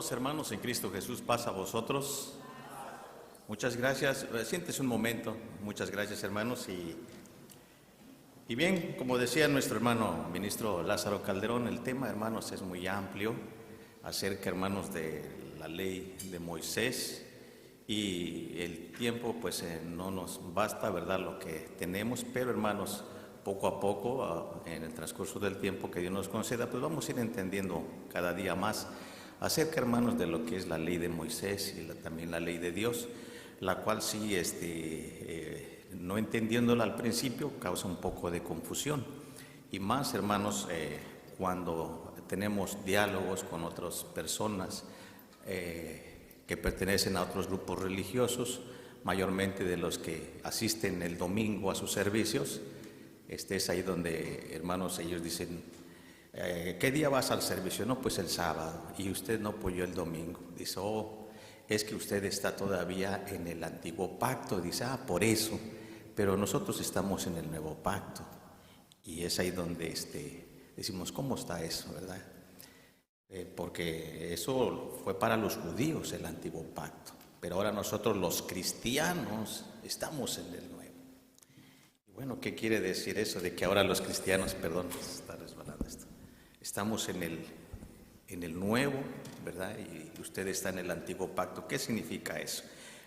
todos, hermanos en Cristo Jesús, paz a vosotros. Muchas gracias. Siéntese un momento. Muchas gracias, hermanos. Y bien, como decía nuestro hermano ministro Lázaro Calderón, el tema, hermanos, es muy amplio acerca, hermanos, de la ley de Moisés. Y el tiempo, pues, no nos basta, ¿verdad?, lo que tenemos, pero, hermanos, poco a poco, en el transcurso del tiempo que Dios nos conceda, pues vamos a ir entendiendo cada día más acerca, hermanos, de lo que es la ley de Moisés y también la ley de Dios, la cual sí, no entendiéndola al principio, causa un poco de confusión. Y más, hermanos, cuando tenemos diálogos con otras personas que pertenecen a otros grupos religiosos, mayormente de los que asisten el domingo a sus servicios. Es ahí donde, hermanos, ellos dicen, ¿qué día vas al servicio? No, pues el sábado. Y usted no, pues yo el domingo. Dice, oh, es que usted está todavía en el antiguo pacto. Dice, por eso. Pero nosotros estamos en el nuevo pacto. Y es ahí donde decimos, ¿cómo está eso, verdad? Porque eso fue para los judíos, el antiguo pacto. Pero ahora nosotros los cristianos estamos en el nuevo. Bueno, ¿qué quiere decir eso de que ahora los cristianos, perdón, está resbalando esto, estamos en el nuevo, ¿verdad? Y usted está en el antiguo pacto? ¿Qué significa eso?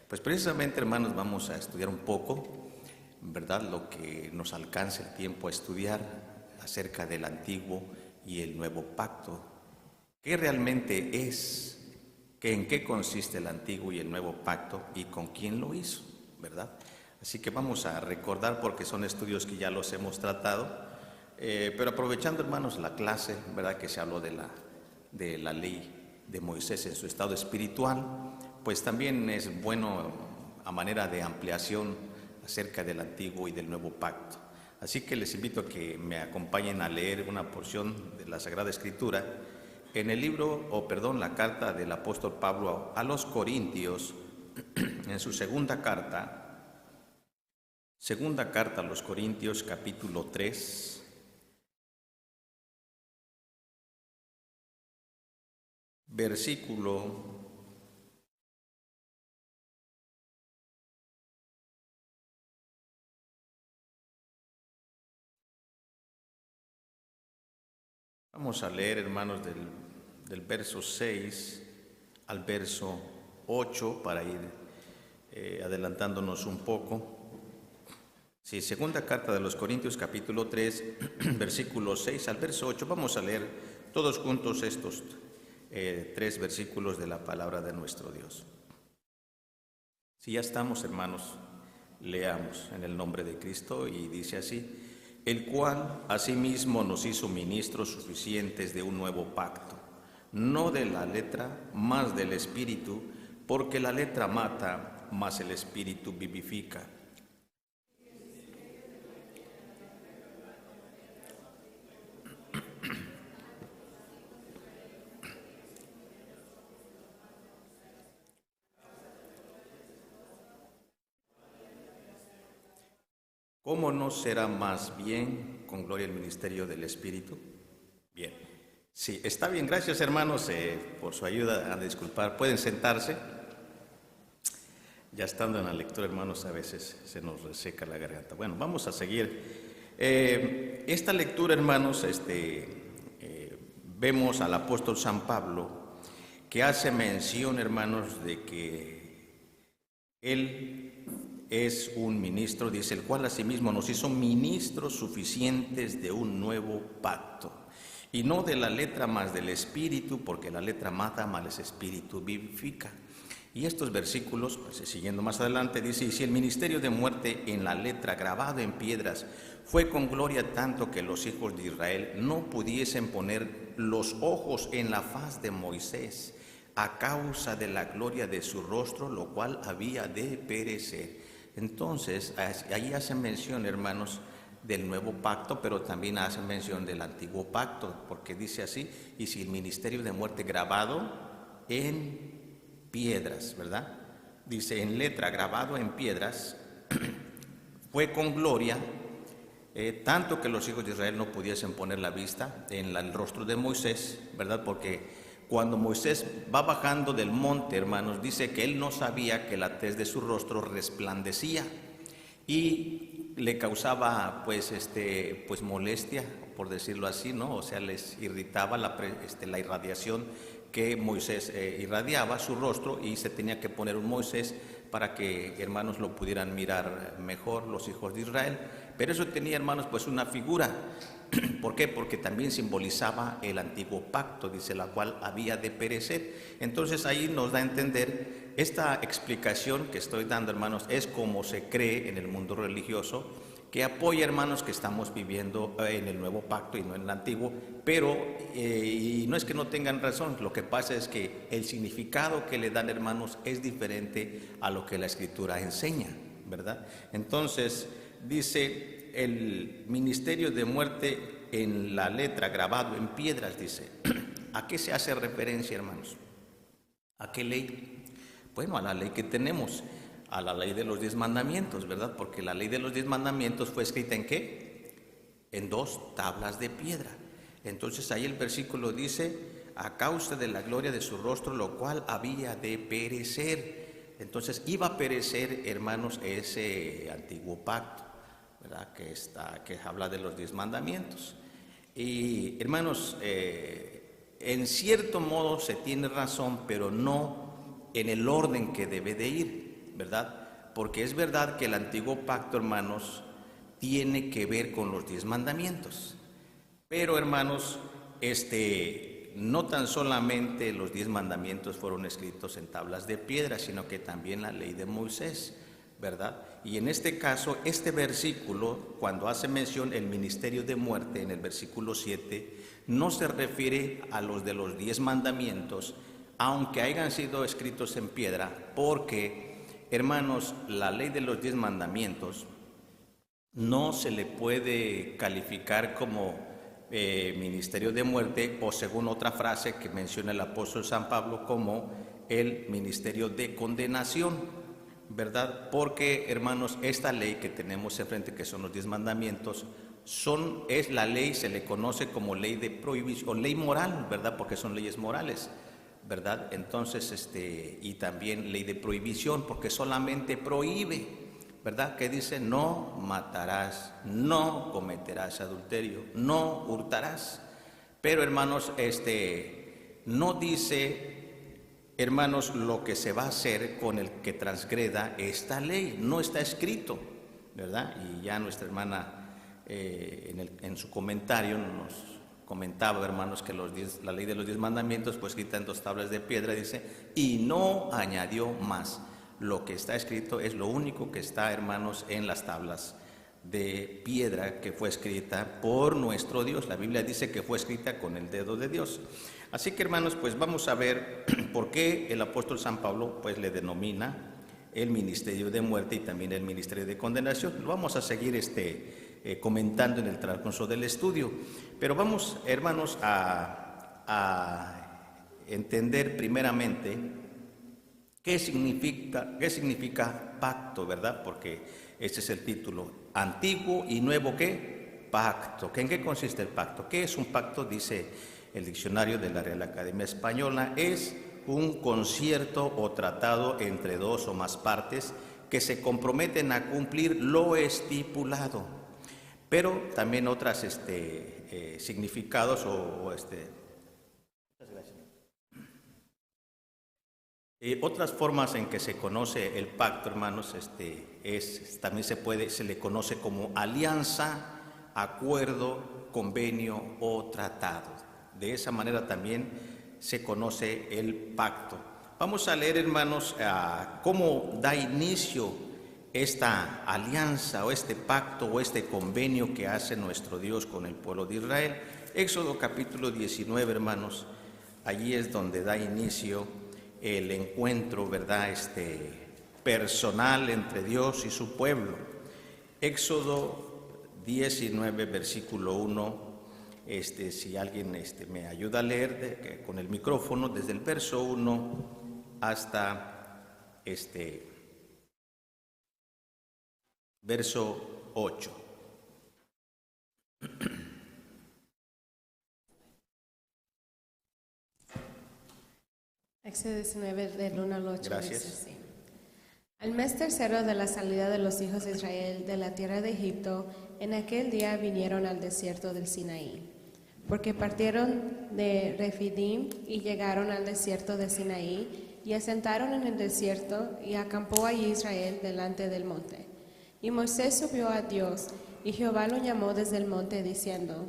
Pues precisamente, hermanos, vamos a estudiar un poco, ¿verdad?, lo que nos alcance el tiempo a estudiar acerca del antiguo y el nuevo pacto. ¿Qué realmente es? ¿En qué consiste el antiguo y el nuevo pacto? ¿Y con quién lo hizo? ¿Verdad? Así que vamos a recordar, porque son estudios que ya los hemos tratado, pero aprovechando, hermanos, la clase, ¿verdad?, que se habló de la ley de Moisés en su estado espiritual, pues también es bueno a manera de ampliación acerca del antiguo y del nuevo pacto. Así que les invito a que me acompañen a leer una porción de la Sagrada Escritura en el la carta del apóstol Pablo a los Corintios, en su segunda carta a los Corintios, capítulo 3, versículo 'Vamos a leer, hermanos, del verso 6 al verso 8 para ir adelantándonos un poco. Sí, segunda carta de los Corintios, capítulo 3, versículo 6 al verso 8. Vamos a leer todos juntos estos 3 versículos de la palabra de nuestro Dios. Si ya estamos, hermanos, leamos en el nombre de Cristo, y dice así: el cual asimismo nos hizo ministros suficientes de un nuevo pacto, no de la letra, mas del Espíritu, porque la letra mata, mas el Espíritu vivifica. ¿Cómo no será más bien con gloria el ministerio del Espíritu? Bien. Sí, está bien. Gracias, hermanos, por su ayuda. A disculpar. Pueden sentarse. Ya estando en la lectura, hermanos, a veces se nos reseca la garganta. Bueno, vamos a seguir. Esta lectura, hermanos, vemos al apóstol San Pablo, que hace mención, hermanos, de que él es un ministro, dice, el cual asimismo nos hizo ministros suficientes de un nuevo pacto, y no de la letra, mas del Espíritu, porque la letra mata, mas el Espíritu vivifica. Y estos versículos, pues, siguiendo más adelante, dice: y si el ministerio de muerte en la letra, grabado en piedras, fue con gloria tanto que los hijos de Israel no pudiesen poner los ojos en la faz de Moisés, a causa de la gloria de su rostro, lo cual había de perecer. Entonces, ahí hacen mención, hermanos, del nuevo pacto, pero también hacen mención del antiguo pacto, porque dice así: y si el ministerio de muerte grabado en piedras, ¿verdad? Dice en letra, grabado en piedras, fue con gloria, tanto que los hijos de Israel no pudiesen poner la vista en el rostro de Moisés, ¿verdad? Porque cuando Moisés va bajando del monte, hermanos, dice que él no sabía que la tez de su rostro resplandecía y le causaba pues molestia, por decirlo así, ¿no? O sea, les irritaba la irradiación que Moisés irradiaba su rostro, y se tenía que poner un Moisés para que, hermanos, lo pudieran mirar mejor los hijos de Israel. Pero eso tenía, hermanos, pues una figura. ¿Por qué? Porque también simbolizaba el antiguo pacto, dice, la cual había de perecer. Entonces ahí nos da a entender esta explicación que estoy dando, hermanos, es como se cree en el mundo religioso, que apoya, hermanos, que estamos viviendo en el nuevo pacto y no en el antiguo, pero y no es que no tengan razón, lo que pasa es que el significado que le dan, hermanos, es diferente a lo que la Escritura enseña, ¿verdad? Entonces dice: el ministerio de muerte en la letra, grabado en piedras, dice. ¿A qué se hace referencia, hermanos? ¿A qué ley? Bueno, a la ley que tenemos, a la ley de los 10 mandamientos, ¿verdad? Porque la ley de los 10 mandamientos fue escrita ¿en qué? En 2 tablas de piedra. Entonces ahí el versículo dice: a causa de la gloria de su rostro, lo cual había de perecer. Entonces iba a perecer, hermanos, ese antiguo pacto, ¿verdad? Que habla de los 10 mandamientos. Y, hermanos, en cierto modo se tiene razón, pero no en el orden que debe de ir, ¿verdad? Porque es verdad que el antiguo pacto, hermanos, tiene que ver con los 10 mandamientos. Pero, hermanos, no tan solamente los 10 mandamientos fueron escritos en tablas de piedra, sino que también la ley de Moisés, ¿verdad? Y en este caso, este versículo, cuando hace mención el ministerio de muerte en el versículo 7, no se refiere a los de los 10 mandamientos, aunque hayan sido escritos en piedra, porque, hermanos, la ley de los 10 mandamientos no se le puede calificar como ministerio de muerte, o según otra frase que menciona el apóstol San Pablo, como el ministerio de condenación, ¿verdad? Porque, hermanos, esta ley que tenemos enfrente, que son los 10 mandamientos, es la ley, se le conoce como ley de prohibición, o ley moral, ¿verdad? Porque son leyes morales, ¿verdad? Entonces, y también ley de prohibición, porque solamente prohíbe, ¿verdad? Que dice: no matarás, no cometerás adulterio, no hurtarás. Pero, hermanos, no dice, hermanos, lo que se va a hacer con el que transgreda esta ley. No está escrito, ¿verdad? Y ya nuestra hermana en su comentario nos comentaba, hermanos, que la ley de los 10 mandamientos fue escrita en 2 tablas de piedra, dice, y no añadió más. Lo que está escrito es lo único que está, hermanos, en las tablas de piedra, que fue escrita por nuestro Dios. La Biblia dice que fue escrita con el dedo de Dios. Así que, hermanos, pues vamos a ver por qué el apóstol San Pablo pues le denomina el ministerio de muerte y también el ministerio de condenación. Lo vamos a seguir comentando en el transcurso del estudio, pero vamos, hermanos, a entender primeramente qué significa pacto, ¿verdad? Porque este es el título: antiguo y nuevo ¿qué? Pacto. ¿En qué consiste el pacto? ¿Qué es un pacto? Dice el diccionario de la Real Academia Española: es un concierto o tratado entre 2 o más partes que se comprometen a cumplir lo estipulado. Pero también otras significados otras formas en que se conoce el pacto, hermanos, también se le conoce como alianza, acuerdo, convenio o tratado. De esa manera también se conoce el pacto. Vamos a leer, hermanos, cómo da inicio esta alianza o este pacto o este convenio que hace nuestro Dios con el pueblo de Israel. Éxodo capítulo 19, hermanos, allí es donde da inicio el encuentro, ¿verdad?, personal entre Dios y su pueblo. Éxodo 19, versículo 1. Si alguien me ayuda a leer con el micrófono, desde el verso 1 hasta verso 8. Éxodo 19, del 1 al 8. Gracias. Dice así. Al mes tercero de la salida de los hijos de Israel de la tierra de Egipto, en aquel día vinieron al desierto del Sinaí, porque partieron de Refidim y llegaron al desierto de Sinaí, y asentaron en el desierto, y acampó allí Israel delante del monte. Y Moisés subió a Dios, y Jehová lo llamó desde el monte, diciendo: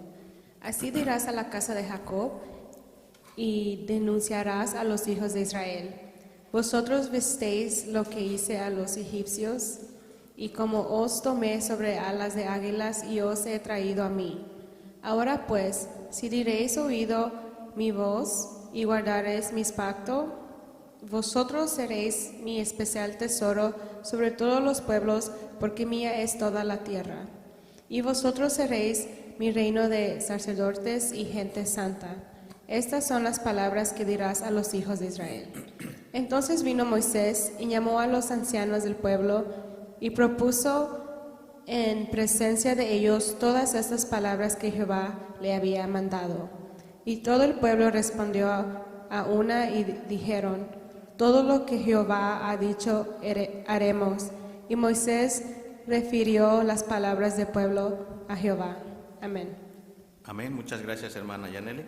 Así dirás a la casa de Jacob, y denunciarás a los hijos de Israel: Vosotros visteis lo que hice a los egipcios, y como os tomé sobre alas de águilas y os he traído a mí. Ahora pues, si diréis oído mi voz y guardaréis mis pactos, vosotros seréis mi especial tesoro sobre todos los pueblos, porque mía es toda la tierra. Y vosotros seréis mi reino de sacerdotes y gente santa. Estas son las palabras que dirás a los hijos de Israel. Entonces vino Moisés y llamó a los ancianos del pueblo y propuso en presencia de ellos todas estas palabras que Jehová le había mandado. Y todo el pueblo respondió a una y dijeron: todo lo que Jehová ha dicho haremos. Y Moisés refirió las palabras del pueblo a Jehová. Amén. Amén. Muchas gracias, hermana Yaneli.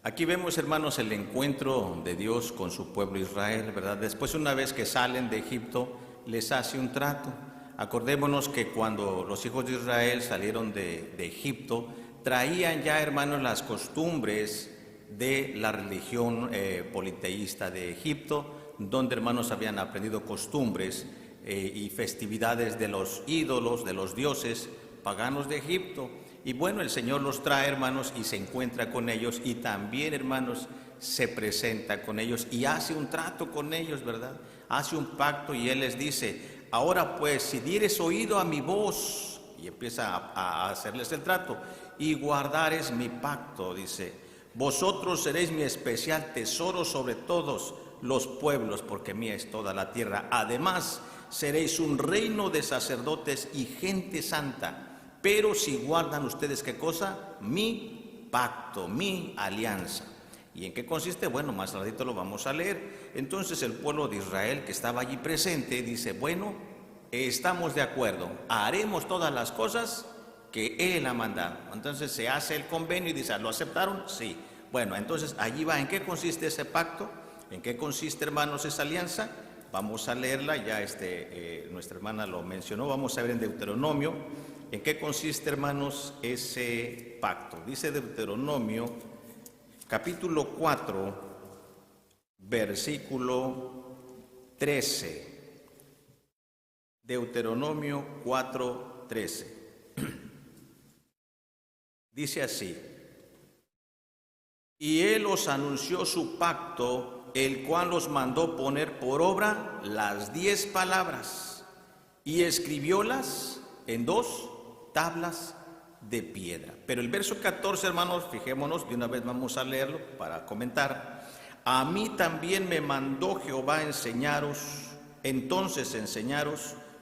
Aquí vemos, hermanos, el encuentro de Dios con su pueblo Israel, ¿verdad? Después, una vez que salen de Egipto, les hace un trato. Acordémonos que cuando los hijos de Israel salieron de Egipto, traían ya, hermanos, las costumbres de la religión politeísta de Egipto, donde, hermanos, habían aprendido costumbres y festividades de los ídolos, de los dioses paganos de Egipto. Y bueno, el Señor los trae, hermanos, y se encuentra con ellos, y también, hermanos, se presenta con ellos y hace un trato con ellos, ¿verdad? Hace un pacto y Él les dice: ahora pues, si dieres oído a mi voz, y empieza a hacerles el trato, y guardares mi pacto, dice: vosotros seréis mi especial tesoro sobre todos los pueblos, porque mía es toda la tierra. Además, seréis un reino de sacerdotes y gente santa. Pero si guardan ustedes, ¿qué cosa? Mi pacto, mi alianza. ¿Y en qué consiste? Bueno, más ratito lo vamos a leer. Entonces el pueblo de Israel, que estaba allí presente, dice: bueno, estamos de acuerdo, haremos todas las cosas que Él ha mandado. Entonces se hace el convenio y dice: ¿lo aceptaron? Sí. Bueno, entonces allí va. ¿En qué consiste ese pacto? ¿En qué consiste, hermanos, esa alianza? Vamos a leerla, ya nuestra hermana lo mencionó. Vamos a ver en Deuteronomio en qué consiste, hermanos, ese pacto. Dice Deuteronomio, capítulo 4, versículo 13. Deuteronomio 4, 13. Dice así: y Él os anunció su pacto, el cual os mandó poner por obra las 10 palabras, y escribiólas en 2 tablas de piedra. Pero el verso 14, hermanos, fijémonos, de una vez vamos a leerlo para comentar. A mí también me mandó Jehová enseñaros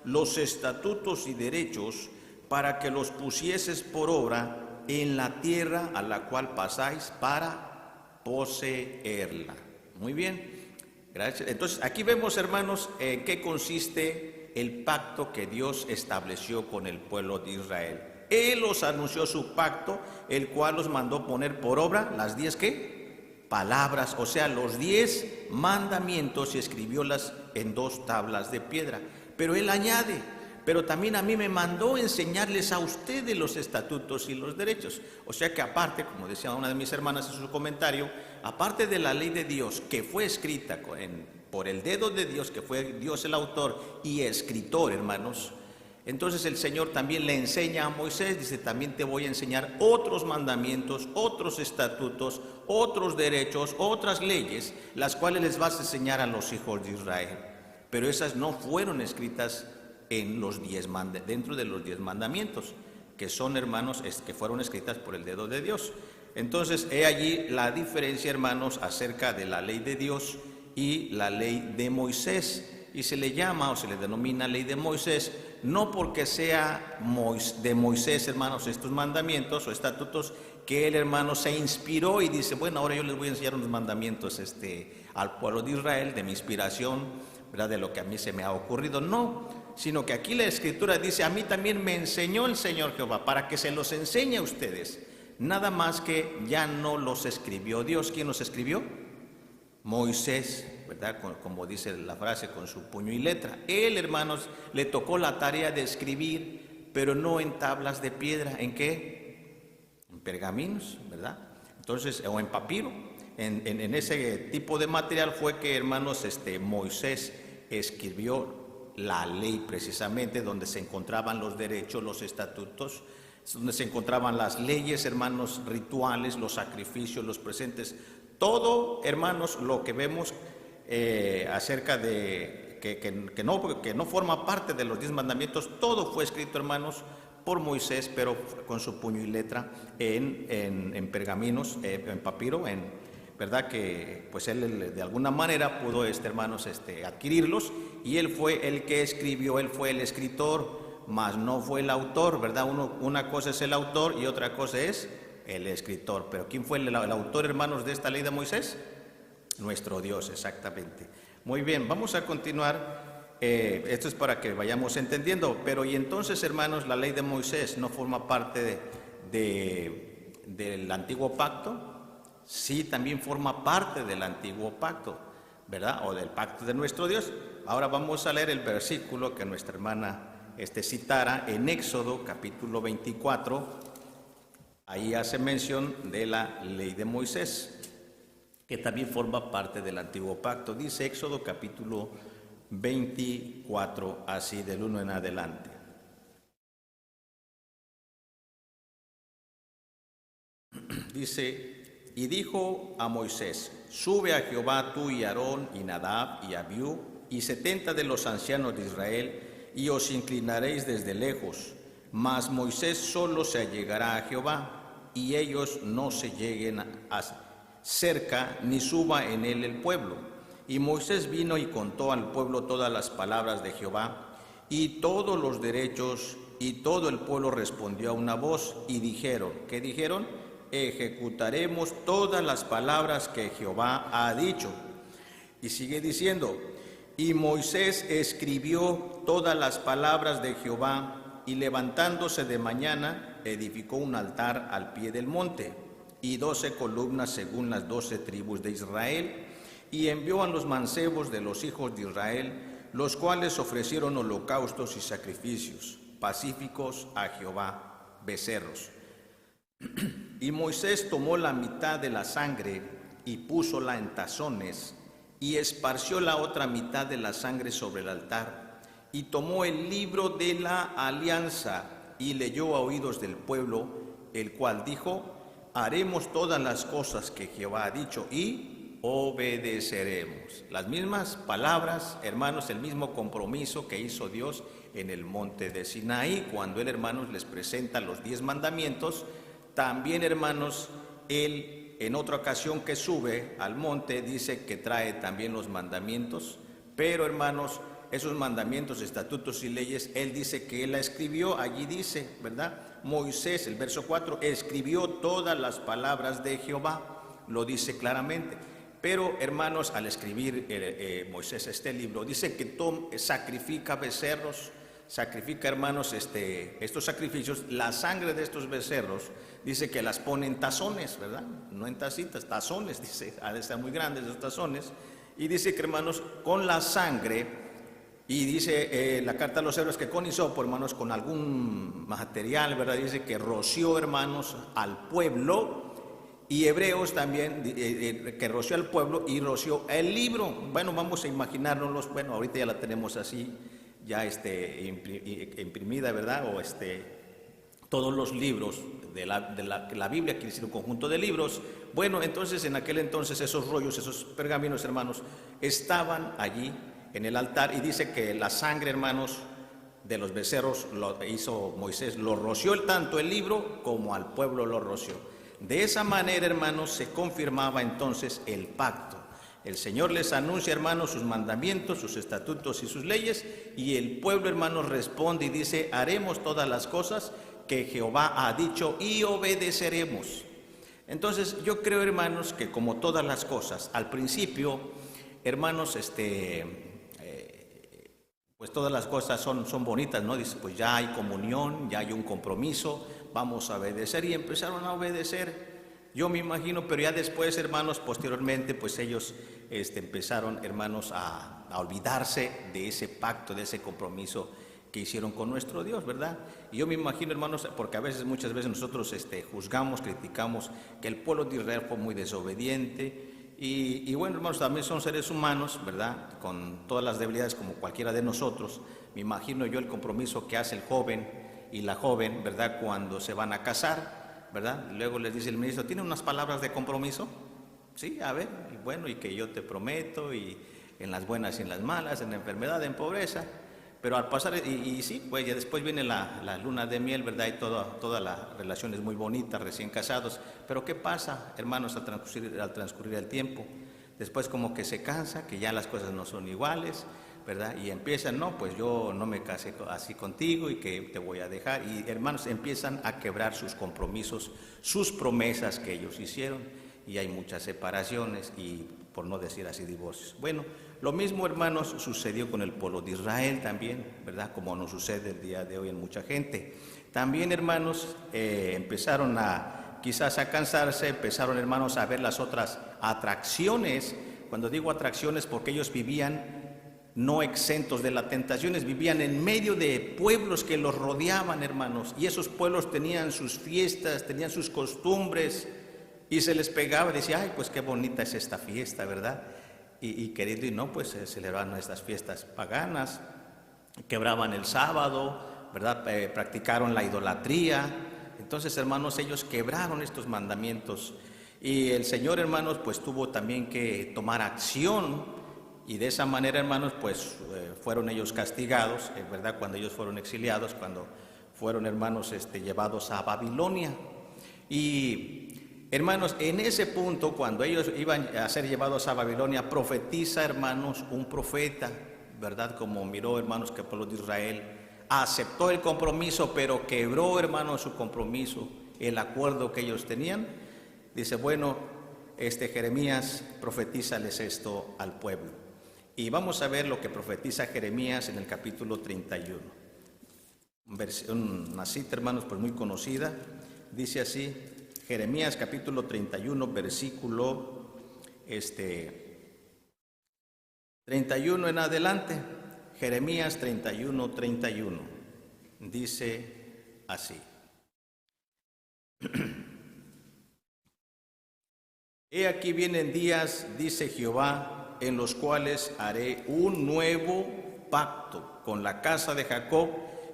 los estatutos y derechos, para que los pusieses por obra en la tierra a la cual pasáis para poseerla. Muy bien, gracias. Entonces aquí vemos, hermanos, en qué consiste el pacto que Dios estableció con el pueblo de Israel. Él os anunció su pacto, el cual os mandó poner por obra las 10 ¿qué? Palabras, o sea, los 10 mandamientos, y escribiólas en 2 tablas de piedra. Pero Él añade: pero también a mí me mandó enseñarles a ustedes los estatutos y los derechos. O sea que aparte, como decía una de mis hermanas en su comentario, aparte de la ley de Dios, que fue escrita por el dedo de Dios, que fue Dios el autor y escritor, hermanos, entonces el Señor también le enseña a Moisés, dice: también te voy a enseñar otros mandamientos, otros estatutos, otros derechos, otras leyes, las cuales les vas a enseñar a los hijos de Israel. Pero esas no fueron escritas dentro de los 10 mandamientos, que son, hermanos, que fueron escritas por el dedo de Dios. Entonces, he allí la diferencia, hermanos, acerca de la ley de Dios y la ley de Moisés. Y se le llama o se le denomina ley de Moisés, no porque sea de Moisés, hermanos, estos mandamientos o estatutos, que él, hermanos, se inspiró y dice, bueno, ahora yo les voy a enseñar unos mandamientos al pueblo de Israel, de mi inspiración, ¿verdad?, de lo que a mí se me ha ocurrido. No, sino que aquí la Escritura dice, a mí también me enseñó el Señor Jehová, para que se los enseñe a ustedes. Nada más que ya no los escribió Dios. ¿Quién los escribió? Moisés, ¿verdad? Como dice la frase, con su puño y letra. Él, hermanos, le tocó la tarea de escribir, pero no en tablas de piedra. ¿En qué? En pergaminos, ¿verdad? Entonces, o en papiro. En ese tipo de material fue que, hermanos, Moisés escribió la ley precisamente, donde se encontraban los derechos, los estatutos, donde se encontraban las leyes, hermanos, rituales, los sacrificios, los presentes. Todo, hermanos, lo que vemos acerca de que no forma parte de los 10 mandamientos, todo fue escrito, hermanos, por Moisés, pero con su puño y letra en pergaminos, en papiro, ¿verdad? Que pues él de alguna manera pudo, hermanos, adquirirlos, y él fue el que escribió, él fue el escritor, mas no fue el autor, ¿verdad? Una cosa es el autor y otra cosa es el escritor. Pero ¿quién fue el autor, hermanos, de esta ley de Moisés? Nuestro Dios, exactamente. Muy bien, vamos a continuar. Esto es para que vayamos entendiendo. Pero y entonces, hermanos, la ley de Moisés no forma parte del antiguo pacto. Sí, también forma parte del antiguo pacto, ¿verdad? O del pacto de nuestro Dios. Ahora vamos a leer el versículo que nuestra hermana citara en Éxodo capítulo 24. Ahí hace mención de la ley de Moisés, que también forma parte del antiguo pacto. Dice Éxodo capítulo 24, así del 1 en adelante. Dice, y dijo a Moisés, sube a Jehová tú y Aarón y Nadab y Abiú y 70 de los ancianos de Israel, y os inclinaréis desde lejos, mas Moisés solo se allegará a Jehová, y ellos no se lleguen cerca, ni suba en él el pueblo. Y Moisés vino y contó al pueblo todas las palabras de Jehová, y todos los derechos, y todo el pueblo respondió a una voz, y dijeron, ¿qué dijeron? Ejecutaremos todas las palabras que Jehová ha dicho. Y sigue diciendo, y Moisés escribió todas las palabras de Jehová, y levantándose de mañana, edificó un altar al pie del monte, y 12 columnas según las 12 tribus de Israel, y envió a los mancebos de los hijos de Israel, los cuales ofrecieron holocaustos y sacrificios pacíficos a Jehová, becerros. Y Moisés tomó la mitad de la sangre y púsola en tazones, y esparció la otra mitad de la sangre sobre el altar, y tomó el libro de la alianza, y leyó a oídos del pueblo, el cual dijo, haremos todas las cosas que Jehová ha dicho, y obedeceremos. Las mismas palabras, hermanos, el mismo compromiso que hizo Dios en el monte de Sinaí, cuando él, hermanos, les presenta los 10 mandamientos. También, hermanos, él en otra ocasión que sube al monte dice que trae también los mandamientos, pero, hermanos, esos mandamientos, estatutos y leyes, él dice que él la escribió. Allí dice, ¿verdad? Moisés, el verso 4, escribió todas las palabras de Jehová, lo dice claramente. Pero, hermanos, al escribir Moisés este libro, dice que sacrifica becerros, sacrifica, hermanos, estos sacrificios, la sangre de estos becerros, dice que las pone en tazones, ¿verdad? No en tacitas, tazones, dice, ha de estar muy grandes esos tazones, y dice que, hermanos, con la sangre, y dice la carta a los hebreos que con hisopo, hermanos, con algún material, ¿verdad? Dice que roció, hermanos, al pueblo, y Hebreos también, que roció al pueblo y roció el libro. Bueno, vamos a imaginárnoslos, bueno, ahorita ya la tenemos así, ya imprimida, ¿verdad? O todos los libros de la Biblia, que es un conjunto de libros. Bueno, entonces en aquel entonces esos rollos, esos pergaminos, hermanos, estaban allí en el altar, y dice que la sangre, hermanos, de los becerros lo hizo Moisés, lo roció tanto el libro como al pueblo lo roció. De esa manera, hermanos, se confirmaba entonces el pacto. El Señor les anuncia, hermanos, sus mandamientos, sus estatutos y sus leyes, y el pueblo, hermanos, responde y dice: haremos todas las cosas que Jehová ha dicho y obedeceremos. Entonces, yo creo, hermanos, que como todas las cosas, al principio, hermanos, pues todas las cosas son bonitas, ¿no? Dice, pues ya hay comunión, ya hay un compromiso, vamos a obedecer, y empezaron a obedecer. Yo me imagino, pero ya después, hermanos, posteriormente, pues ellos empezaron, hermanos, a olvidarse de ese pacto, de ese compromiso que hicieron con nuestro Dios, ¿verdad? Y yo me imagino, hermanos, porque muchas veces nosotros juzgamos, criticamos que el pueblo de Israel fue muy desobediente, y bueno, hermanos, también son seres humanos, ¿verdad? Con todas las debilidades como cualquiera de nosotros. Me imagino yo el compromiso que hace el joven y la joven, ¿verdad? Cuando se van a casar, ¿verdad? Luego les dice el ministro: ¿tiene unas palabras de compromiso? Sí, a ver, y bueno, y que yo te prometo, y en las buenas y en las malas, en la enfermedad, en pobreza. Pero al pasar, y sí, pues ya después viene la luna de miel, ¿verdad? Y toda la relación es muy bonita, recién casados. Pero ¿qué pasa, hermanos, al transcurrir el tiempo? Después como que se cansa, que ya las cosas no son iguales, ¿verdad? Y empiezan: no, pues yo no me casé así contigo y que te voy a dejar. Y hermanos, empiezan a quebrar sus compromisos, sus promesas que ellos hicieron, y hay muchas separaciones y, por no decir así, divorcios. Bueno, lo mismo, hermanos, sucedió con el pueblo de Israel también, ¿verdad? Como nos sucede el día de hoy en mucha gente. También, hermanos, empezaron quizás a cansarse, empezaron, hermanos, a ver las otras atracciones. Cuando digo atracciones, porque ellos vivían no exentos de las tentaciones, vivían en medio de pueblos que los rodeaban, hermanos, y esos pueblos tenían sus fiestas, tenían sus costumbres, y se les pegaba y decía: ay, pues qué bonita es esta fiesta, ¿verdad? Y querido, y no, pues se celebraban estas fiestas paganas, quebraban el sábado, ¿verdad? Practicaron la idolatría. Entonces, hermanos, ellos quebraron estos mandamientos, y el Señor, hermanos, pues tuvo también que tomar acción. Y de esa manera, hermanos, pues fueron ellos castigados, ¿verdad? Cuando ellos fueron exiliados, cuando fueron, hermanos, llevados a Babilonia. Y, hermanos, en ese punto, cuando ellos iban a ser llevados a Babilonia, profetiza, hermanos, un profeta, ¿verdad? Como miró, hermanos, que el pueblo de Israel aceptó el compromiso, pero quebró, hermanos, su compromiso, el acuerdo que ellos tenían. Dice: bueno, Jeremías, profetízales esto al pueblo. Y vamos a ver lo que profetiza Jeremías en el capítulo 31. Una cita, hermanos, pues muy conocida. Dice así, Jeremías capítulo 31, versículo 31 en adelante. Jeremías 31, 31. Dice así. He aquí vienen días, dice Jehová, en los cuales haré un nuevo pacto con la casa de Jacob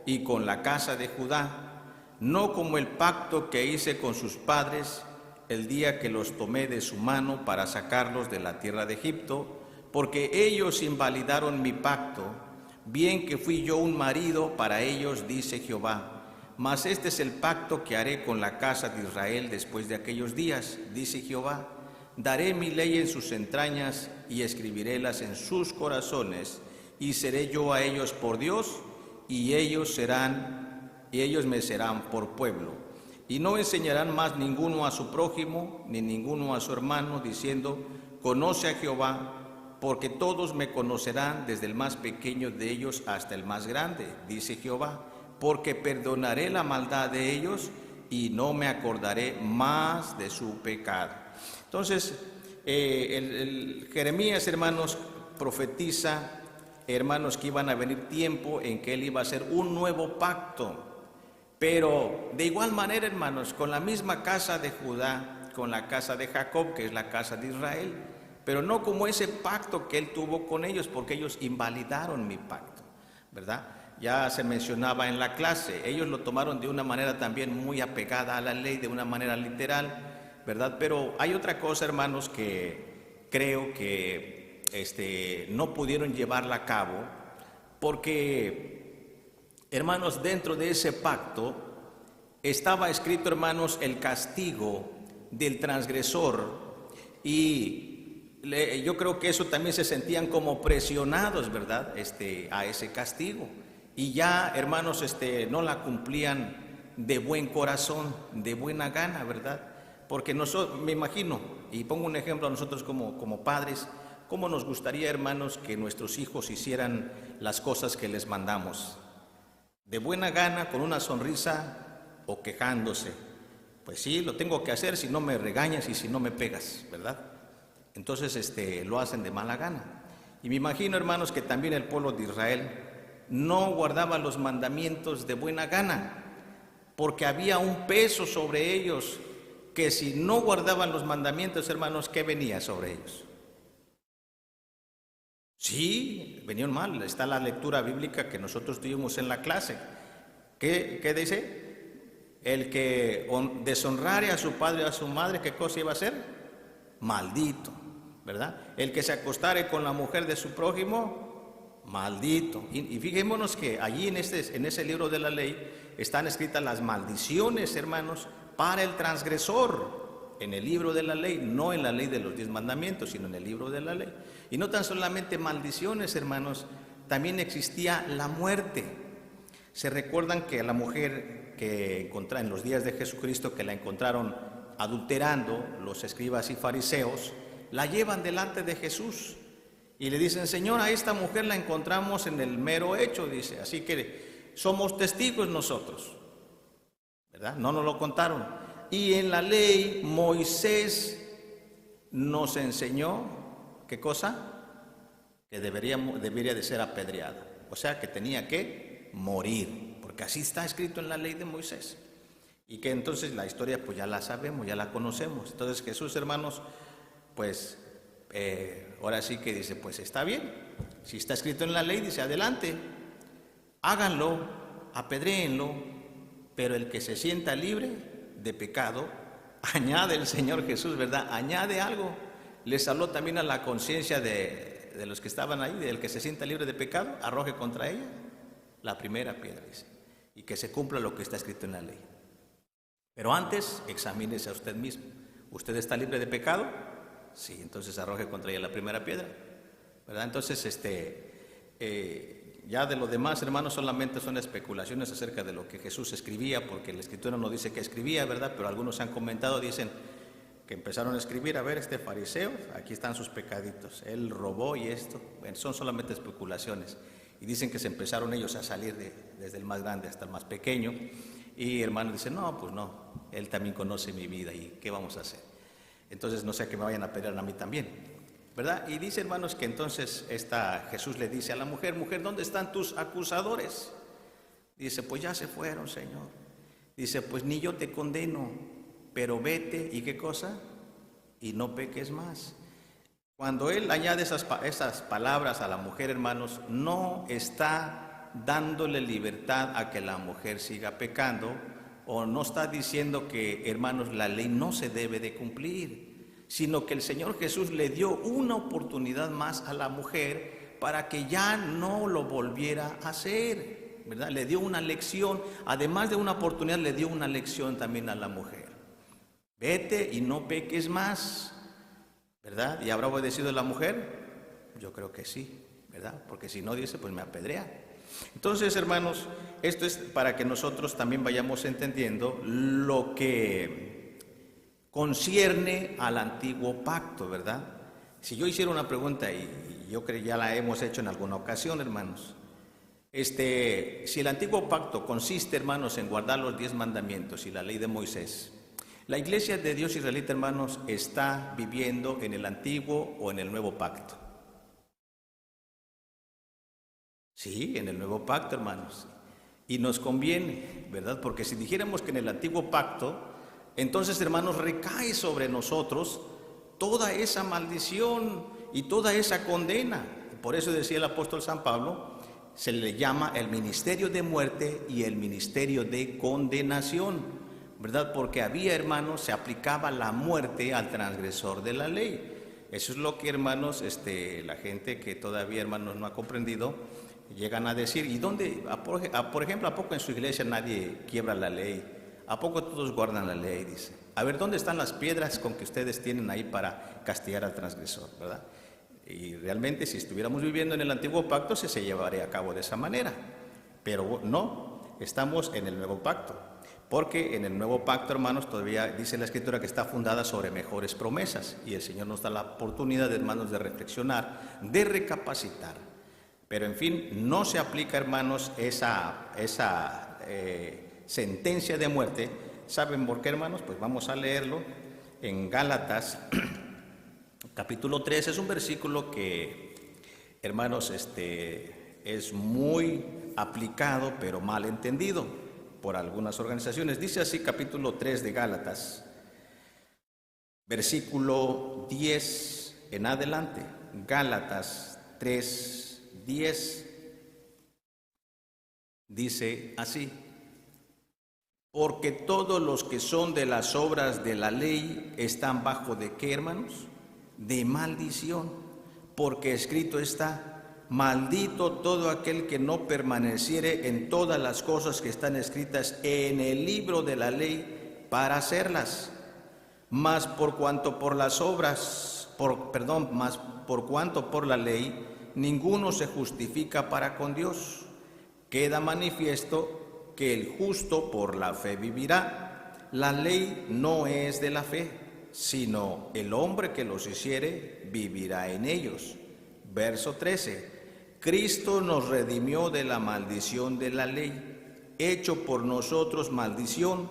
y con la casa de Judá, no como el pacto que hice con sus padres el día que los tomé de su mano para sacarlos de la tierra de Egipto, porque ellos invalidaron mi pacto, bien que fui yo un marido para ellos, dice Jehová. Mas este es el pacto que haré con la casa de Israel después de aquellos días, dice Jehová. Daré mi ley en sus entrañas y escribirélas en sus corazones, y seré yo a ellos por Dios, y ellos me serán por pueblo. Y no enseñarán más ninguno a su prójimo, ni ninguno a su hermano, diciendo: conoce a Jehová, porque todos me conocerán, desde el más pequeño de ellos hasta el más grande, dice Jehová, porque perdonaré la maldad de ellos y no me acordaré más de su pecado. Entonces, Jeremías, hermanos, profetiza, hermanos, que iban a venir tiempo en que él iba a hacer un nuevo pacto, pero de igual manera, hermanos, con la misma casa de Judá, con la casa de Jacob, que es la casa de Israel, pero no como ese pacto que él tuvo con ellos, porque ellos invalidaron mi pacto, ¿verdad? Ya se mencionaba en la clase, ellos lo tomaron de una manera también muy apegada a la ley, de una manera literal, ¿verdad? Pero hay otra cosa, hermanos, que creo que no pudieron llevarla a cabo, porque, hermanos, dentro de ese pacto estaba escrito, hermanos, el castigo del transgresor, y yo creo que eso también se sentían como presionados, ¿verdad? A ese castigo. Y ya, hermanos, no la cumplían de buen corazón, de buena gana, ¿verdad? Porque nosotros, me imagino, y pongo un ejemplo a nosotros como padres, ¿cómo nos gustaría, hermanos, que nuestros hijos hicieran las cosas que les mandamos? De buena gana, con una sonrisa o quejándose. Pues sí, lo tengo que hacer si no me regañas y si no me pegas, ¿verdad? Entonces lo hacen de mala gana. Y me imagino, hermanos, que también el pueblo de Israel no guardaba los mandamientos de buena gana, porque había un peso sobre ellos, que si no guardaban los mandamientos, hermanos, ¿qué venía sobre ellos? Sí, venían mal. Está la lectura bíblica que nosotros tuvimos en la clase. ¿Qué dice? El que deshonrare a su padre o a su madre, ¿qué cosa iba a hacer? Maldito, ¿verdad? El que se acostare con la mujer de su prójimo, maldito. Y fijémonos que allí en ese libro de la ley están escritas las maldiciones, hermanos, para el transgresor. En el libro de la ley, no en la ley de los 10 mandamientos, sino en el libro de la ley. Y no tan solamente maldiciones, hermanos, también existía la muerte. Se recuerdan que a la mujer que encontraron en los días de Jesucristo, que la encontraron adulterando, los escribas y fariseos, la llevan delante de Jesús y le dicen: Señor, a esta mujer la encontramos en el mero hecho, dice, así que somos testigos nosotros, ¿verdad? No nos lo contaron. Y en la ley Moisés nos enseñó, ¿qué cosa? Que debería de ser apedreada, o sea que tenía que morir, porque así está escrito en la ley de Moisés. Y que entonces la historia pues ya la sabemos, ya la conocemos. Entonces Jesús, hermanos, pues ahora sí que dice, pues está bien, si está escrito en la ley, dice, adelante, háganlo, apedréenlo, pero el que se sienta libre de pecado, añade el Señor Jesús, ¿verdad? Añade algo. Les habló también a la conciencia de los que estaban ahí, del que se sienta libre de pecado, arroje contra ella la primera piedra, dice, y que se cumpla lo que está escrito en la ley. Pero antes, examínese a usted mismo. ¿Usted está libre de pecado? Sí, entonces arroje contra ella la primera piedra, ¿verdad? Entonces, ya de lo demás, hermanos, solamente son especulaciones acerca de lo que Jesús escribía, porque la Escritura no dice que escribía, ¿verdad? Pero algunos han comentado, dicen que empezaron a escribir, a ver, este fariseo, aquí están sus pecaditos, él robó y esto. Bueno, son solamente especulaciones. Y dicen que se empezaron ellos a salir desde el más grande hasta el más pequeño. Y hermanos dicen, no, pues no, él también conoce mi vida y ¿qué vamos a hacer? Entonces no sea que me vayan a pelear a mí también, ¿verdad? Y dice, hermanos, que entonces Jesús le dice a la mujer, mujer, ¿dónde están tus acusadores? Dice, pues ya se fueron, Señor. Dice, pues ni yo te condeno, pero vete, ¿y qué cosa? Y no peques más. Cuando él añade esas palabras a la mujer, hermanos, no está dándole libertad a que la mujer siga pecando, o no está diciendo que, hermanos, la ley no se debe de cumplir, sino que el Señor Jesús le dio una oportunidad más a la mujer para que ya no lo volviera a hacer, ¿verdad? Le dio una lección, además de una oportunidad, le dio una lección también a la mujer. Vete y no peques más, ¿verdad? ¿Y habrá obedecido la mujer? Yo creo que sí, ¿verdad? Porque si no, dice, pues me apedrea. Entonces, hermanos, esto es para que nosotros también vayamos entendiendo lo que concierne al antiguo pacto, ¿verdad? Si yo hiciera una pregunta, y yo creo que ya la hemos hecho en alguna ocasión, hermanos, si el antiguo pacto consiste, hermanos, en guardar los 10 mandamientos y la ley de Moisés, la iglesia de Dios israelita, hermanos, está viviendo en el antiguo o en el nuevo pacto. Sí, en el nuevo pacto, hermanos. Y nos conviene, ¿verdad? Porque si dijéramos que en el antiguo pacto, entonces, hermanos, recae sobre nosotros toda esa maldición y toda esa condena. Por eso decía el apóstol San Pablo, se le llama el ministerio de muerte y el ministerio de condenación, ¿verdad? Porque había, hermanos, se aplicaba la muerte al transgresor de la ley. Eso es lo que, hermanos, la gente que todavía, hermanos, no ha comprendido, llegan a decir, ¿y dónde? Por ejemplo, ¿a poco en su iglesia nadie quiebra la ley? ¿a poco todos guardan la ley? Dice. A ver, ¿dónde están las piedras con que ustedes tienen ahí para castigar al transgresor, verdad? Y realmente si estuviéramos viviendo en el antiguo pacto se llevaría a cabo de esa manera. Pero no, estamos en el nuevo pacto. Porque en el nuevo pacto, hermanos, todavía dice la Escritura que está fundada sobre mejores promesas. Y el Señor nos da la oportunidad, hermanos, de reflexionar, de recapacitar. Pero en fin, no se aplica, hermanos, esa sentencia de muerte. ¿Saben por qué, hermanos? Pues vamos a leerlo en Gálatas, capítulo 3. Es un versículo que, hermanos, es muy aplicado, pero mal entendido por algunas organizaciones. Dice así, capítulo 3 de Gálatas, versículo 10 en adelante. Gálatas 3:10 dice así: porque todos los que son de las obras de la ley están bajo ¿de qué, hermanos? De maldición, porque escrito está: maldito todo aquel que no permaneciere en todas las cosas que están escritas en el libro de la ley para hacerlas. Mas por cuanto por las obras, mas por cuanto por la ley ninguno se justifica para con Dios, queda manifiesto que el justo por la fe vivirá. La ley no es de la fe, sino el hombre que los hiciere vivirá en ellos. Verso 13. Cristo nos redimió de la maldición de la ley, hecho por nosotros maldición,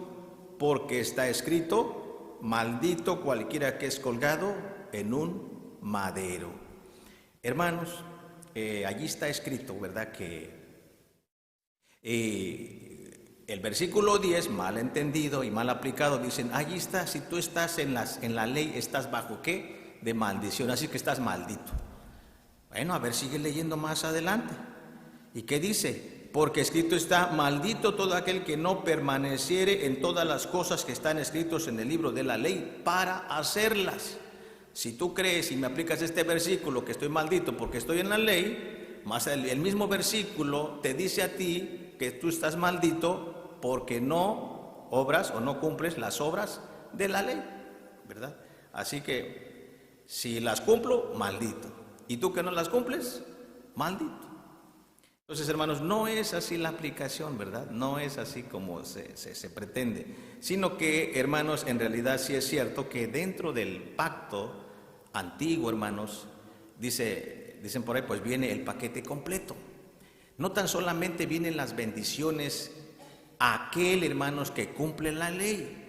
porque está escrito: maldito cualquiera que es colgado en un madero. Hermanos, allí está escrito, ¿verdad?, que el versículo 10, mal entendido y mal aplicado, dicen, allí está, si tú estás en la ley, ¿estás bajo qué? De maldición, así que estás maldito. Bueno, a ver, sigue leyendo más adelante. ¿Y qué dice? Porque escrito está: maldito todo aquel que no permaneciere en todas las cosas que están escritos en el libro de la ley para hacerlas. Si tú crees y me aplicas este versículo que estoy maldito porque estoy en la ley, más el mismo versículo te dice a ti que tú estás maldito porque no obras o no cumples las obras de la ley, ¿verdad? Así que si las cumplo, maldito. ¿Y tú que no las cumples? Maldito. Entonces, hermanos, no es así la aplicación, ¿verdad? No es así como se pretende. Sino que, hermanos, en realidad sí es cierto que dentro del pacto antiguo, hermanos, dicen por ahí, pues viene el paquete completo. No tan solamente vienen las bendiciones a aquel, hermanos, que cumple la ley.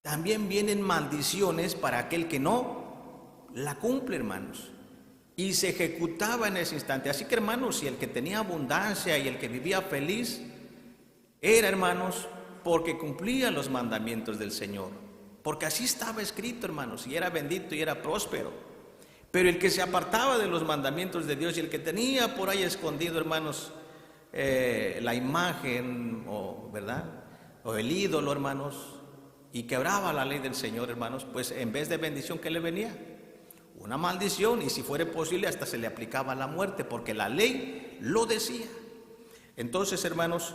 También vienen maldiciones para aquel que no la cumple, hermanos. Y se ejecutaba en ese instante. Así que, hermanos, si el que tenía abundancia y el que vivía feliz era, hermanos, porque cumplía los mandamientos del Señor, porque así estaba escrito, hermanos, y era bendito y era próspero. Pero el que se apartaba de los mandamientos de Dios y el que tenía por ahí escondido, hermanos, la imagen, ¿verdad?, o el ídolo, hermanos, y quebraba la ley del Señor, hermanos, pues en vez de bendición, ¿qué le venía? Una maldición, y si fuera posible hasta se le aplicaba la muerte, porque la ley lo decía. Entonces, hermanos,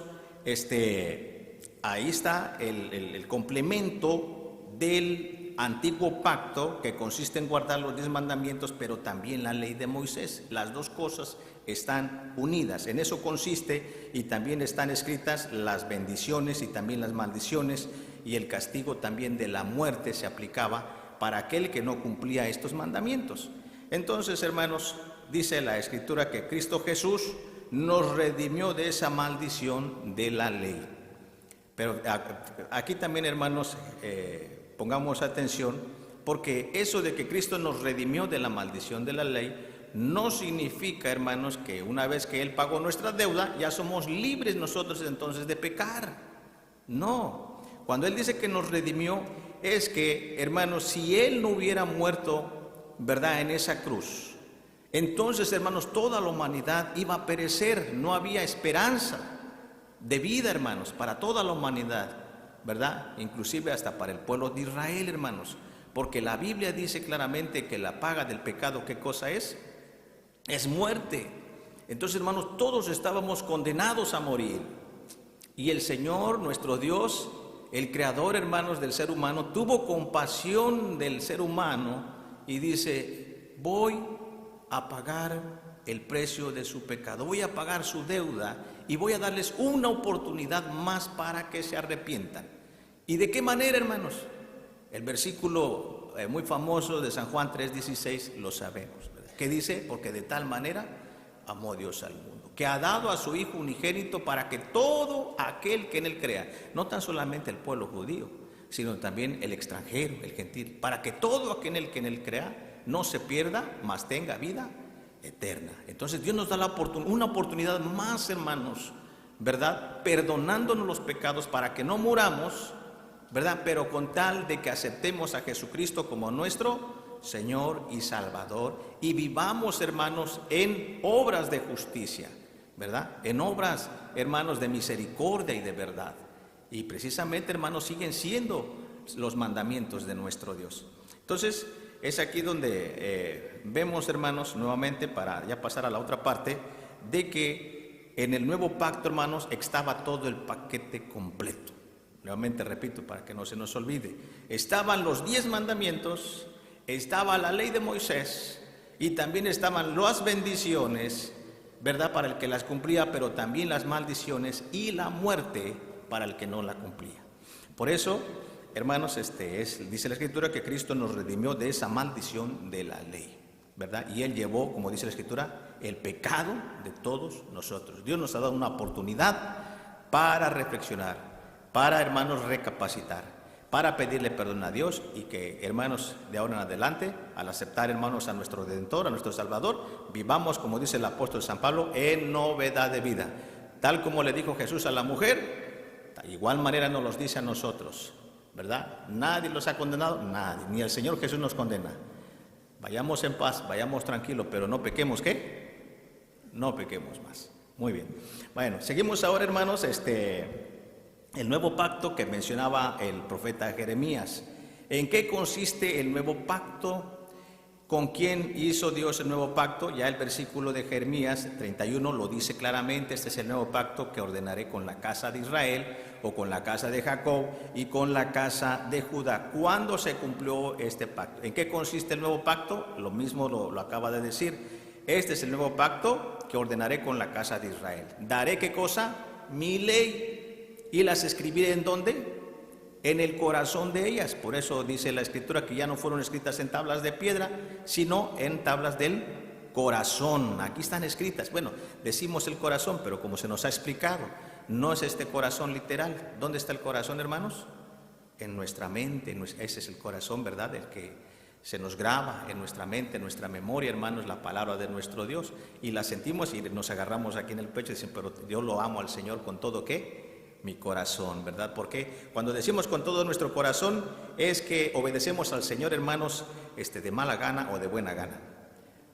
ahí está el complemento del antiguo pacto, que consiste en guardar los 10 mandamientos, pero también la ley de Moisés. Las dos cosas están unidas. En eso consiste, y también están escritas las bendiciones y también las maldiciones, y el castigo también de la muerte se aplicaba para aquel que no cumplía estos mandamientos. Entonces, hermanos, dice la Escritura que Cristo Jesús nos redimió de esa maldición de la ley. Pero aquí también, hermanos, pongamos atención, porque eso de que Cristo nos redimió de la maldición de la ley no significa, hermanos, que una vez que Él pagó nuestra deuda, ya somos libres nosotros entonces de pecar. No, cuando Él dice que nos redimió, es que, hermanos, si Él no hubiera muerto, ¿verdad?, en esa cruz, entonces, hermanos, toda la humanidad iba a perecer. No había esperanza de vida, hermanos, para toda la humanidad, ¿verdad? Inclusive hasta para el pueblo de Israel, hermanos, porque la Biblia dice claramente que la paga del pecado, ¿qué cosa es? Es muerte. Entonces, hermanos, todos estábamos condenados a morir, y el Señor, nuestro Dios, el creador, hermanos, del ser humano, tuvo compasión del ser humano y dice, voy a pagar el precio de su pecado, voy a pagar su deuda y voy a darles una oportunidad más para que se arrepientan. ¿Y de qué manera, hermanos? El versículo muy famoso de San Juan 3:16 lo sabemos, ¿verdad? ¿Qué dice? Porque de tal manera amó Dios al mundo, que ha dado a su Hijo unigénito para que todo aquel que en él crea, no tan solamente el pueblo judío, sino también el extranjero, el gentil, para que todo aquel que en él crea no se pierda, mas tenga vida eterna. Entonces Dios nos da una oportunidad más, hermanos, ¿verdad? Perdonándonos los pecados para que no muramos, ¿verdad? Pero con tal de que aceptemos a Jesucristo como nuestro Señor y Salvador y vivamos, hermanos, en obras de justicia, ¿verdad? En obras, hermanos, de misericordia y de verdad. Y precisamente, hermanos, siguen siendo los mandamientos de nuestro Dios. Entonces, es aquí donde vemos, hermanos, nuevamente, para ya pasar a la otra parte, de que en el nuevo pacto, hermanos, estaba todo el paquete completo. Nuevamente repito, para que no se nos olvide. Estaban los 10 mandamientos, estaba la ley de Moisés y también estaban las bendiciones, ¿verdad?, para el que las cumplía, pero también las maldiciones y la muerte para el que no la cumplía. Por eso, hermanos, dice la Escritura que Cristo nos redimió de esa maldición de la ley, ¿verdad? Y Él llevó, como dice la Escritura, el pecado de todos nosotros. Dios nos ha dado una oportunidad para reflexionar, para, hermanos, recapacitar, para pedirle perdón a Dios y que, hermanos, de ahora en adelante, al aceptar, hermanos, a nuestro Redentor, a nuestro Salvador, vivamos, como dice el apóstol San Pablo, en novedad de vida. Tal como le dijo Jesús a la mujer, de igual manera nos los dice a nosotros, ¿verdad? Nadie los ha condenado, nadie, ni el Señor Jesús nos condena. Vayamos en paz, vayamos tranquilos, pero no pequemos, ¿qué? No pequemos más. Muy bien. Bueno, seguimos ahora, hermanos, el nuevo pacto que mencionaba el profeta Jeremías. ¿En qué consiste el nuevo pacto? ¿Con quién hizo Dios el nuevo pacto? Ya el versículo de Jeremías 31 lo dice claramente. Este es el nuevo pacto que ordenaré con la casa de Israel o con la casa de Jacob y con la casa de Judá. ¿Cuándo se cumplió este pacto? ¿En qué consiste el nuevo pacto? Lo mismo lo acaba de decir. Este es el nuevo pacto que ordenaré con la casa de Israel. Daré, ¿qué cosa? Mi ley. Y las escribiré, ¿en dónde? En el corazón de ellas. Por eso dice la Escritura que ya no fueron escritas en tablas de piedra, sino en tablas del corazón. Aquí están escritas. Bueno, decimos el corazón, pero como se nos ha explicado, no es este corazón literal. ¿Dónde está el corazón, hermanos? En nuestra mente. Ese es el corazón, ¿verdad? El que se nos graba en nuestra mente, en nuestra memoria, hermanos, la palabra de nuestro Dios. Y la sentimos y nos agarramos aquí en el pecho y decimos, pero yo lo amo al Señor con todo, ¿qué? Mi corazón, ¿verdad? Porque cuando decimos con todo nuestro corazón es que obedecemos al Señor, hermanos, de mala gana o de buena gana.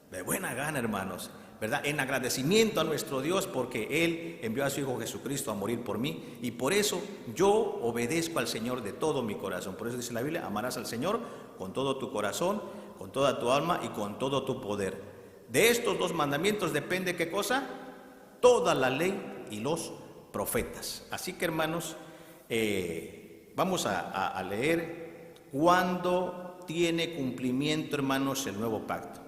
De buena gana, hermanos, ¿verdad? En agradecimiento a nuestro Dios porque Él envió a su Hijo Jesucristo a morir por mí y por eso yo obedezco al Señor de todo mi corazón. Por eso dice la Biblia, amarás al Señor con todo tu corazón, con toda tu alma y con todo tu poder. De estos 2 mandamientos depende, ¿qué cosa? Toda la ley y los profetas. Así que, hermanos, vamos a leer cuándo tiene cumplimiento, hermanos, el nuevo pacto.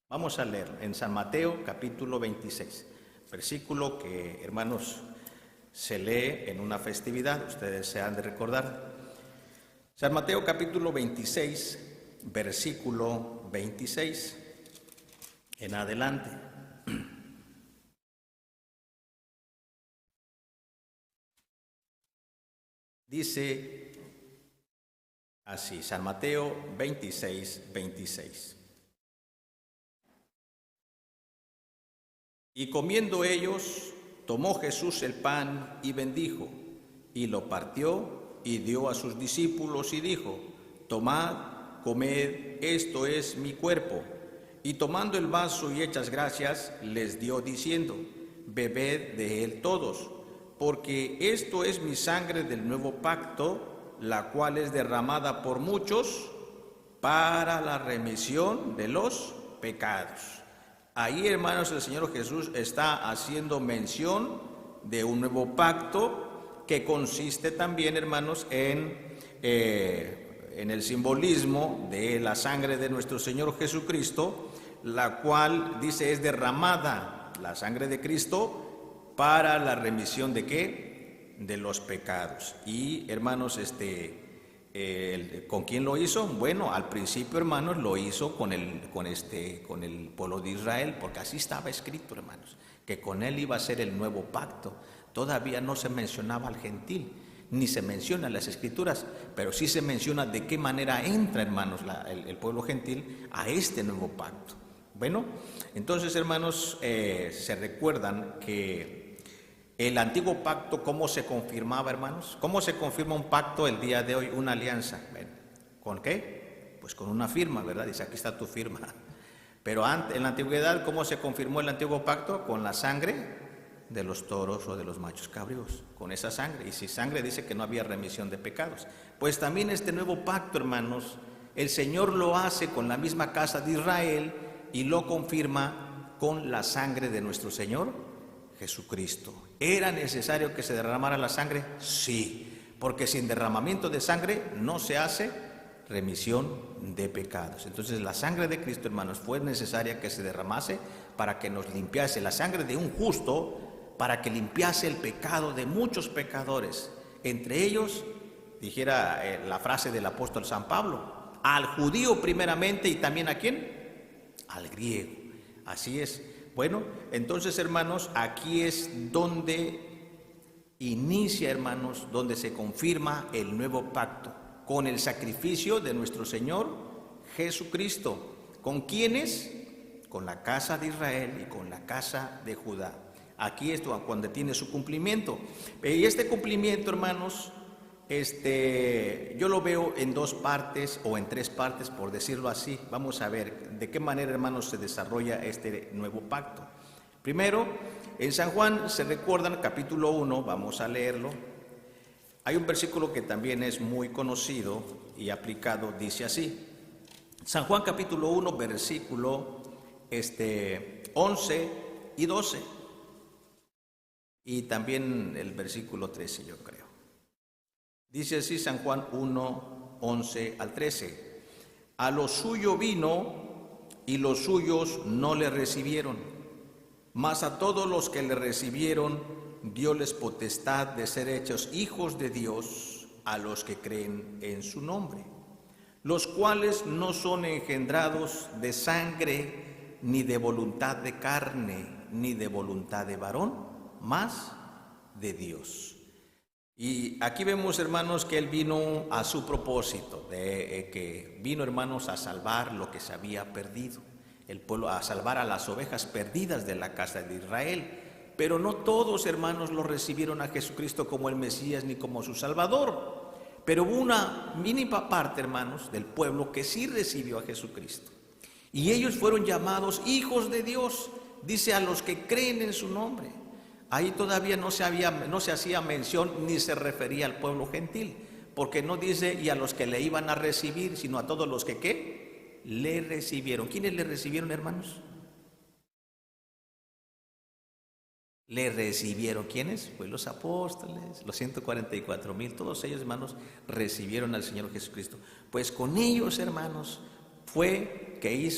Vamos a leer en San Mateo capítulo 26, versículo que, hermanos, se lee en una festividad, ustedes se han de recordar. San Mateo capítulo 26, versículo 26 en adelante. Dice así, San Mateo 26, 26. Y comiendo ellos, tomó Jesús el pan y bendijo, y lo partió y dio a sus discípulos y dijo, tomad, comed, esto es mi cuerpo. Y tomando el vaso y hechas gracias, les dio diciendo, bebed de él todos, porque esto es mi sangre del nuevo pacto, la cual es derramada por muchos para la remisión de los pecados. Ahí, hermanos, el Señor Jesús está haciendo mención de un nuevo pacto que consiste también, hermanos, en el simbolismo de la sangre de nuestro Señor Jesucristo, la cual dice es derramada, la sangre de Cristo, para la remisión ¿de qué? De los pecados. Y hermanos, ¿con quién lo hizo? Bueno, al principio, hermanos, lo hizo con el pueblo de Israel, porque así estaba escrito, hermanos, que con él iba a ser el nuevo pacto. Todavía no se mencionaba al gentil, ni se menciona en las escrituras, pero sí se menciona de qué manera entra, hermanos, el pueblo gentil a este nuevo pacto. Bueno, entonces, hermanos, se recuerdan que el antiguo pacto, ¿cómo se confirmaba, hermanos? ¿Cómo se confirma un pacto el día de hoy, una alianza? Bueno, ¿con qué? Pues con una firma, ¿verdad? Dice, aquí está tu firma. Pero antes, en la antigüedad, ¿cómo se confirmó el antiguo pacto? Con la sangre de los toros o de los machos cabríos, con esa sangre. Y si sangre dice que no había remisión de pecados. Pues también este nuevo pacto, hermanos, el Señor lo hace con la misma casa de Israel y lo confirma con la sangre de nuestro Señor Jesucristo. ¿Era necesario que se derramara la sangre? Sí, porque sin derramamiento de sangre no se hace remisión de pecados. Entonces la sangre de Cristo, hermanos, fue necesaria que se derramase para que nos limpiase, la sangre de un justo, para que limpiase el pecado de muchos pecadores. Entre ellos, dijera la frase del apóstol San Pablo, al judío primeramente y también ¿a quién? Al griego. Así es. Bueno, entonces, hermanos, aquí es donde inicia, hermanos, donde se confirma el nuevo pacto, con el sacrificio de nuestro Señor Jesucristo. ¿Con quiénes? Con la casa de Israel y con la casa de Judá. Aquí es cuando tiene su cumplimiento. Y este cumplimiento, hermanos, yo lo veo en dos partes o en tres partes, por decirlo así. Vamos a ver de qué manera, hermanos, se desarrolla este nuevo pacto. Primero, en San Juan se recuerdan, capítulo 1, vamos a leerlo. Hay un versículo que también es muy conocido y aplicado, dice así. San Juan capítulo 1, versículo 11 y 12. Y también el versículo 13, yo creo. Dice así San Juan 1, 11 al 13. A lo suyo vino y los suyos no le recibieron, mas a todos los que le recibieron dióles potestad de ser hechos hijos de Dios, a los que creen en su nombre, los cuales no son engendrados de sangre, ni de voluntad de carne, ni de voluntad de varón, mas de Dios. Y aquí vemos, hermanos, que Él vino a su propósito, que vino, hermanos, a salvar lo que se había perdido, el pueblo, a salvar a las ovejas perdidas de la casa de Israel. Pero no todos, hermanos, lo recibieron a Jesucristo como el Mesías ni como su Salvador. Pero hubo una mínima parte, hermanos, del pueblo que sí recibió a Jesucristo. Y ellos fueron llamados hijos de Dios, dice, a los que creen en su nombre. Ahí todavía no se hacía mención ni se refería al pueblo gentil, porque no dice y a los que le iban a recibir, sino a todos los que ¿qué? Le recibieron. ¿Quiénes le recibieron, hermanos? Le recibieron. ¿Quiénes? Pues los apóstoles, los 144,000, todos ellos, hermanos, recibieron al Señor Jesucristo. Pues con ellos, hermanos, fue que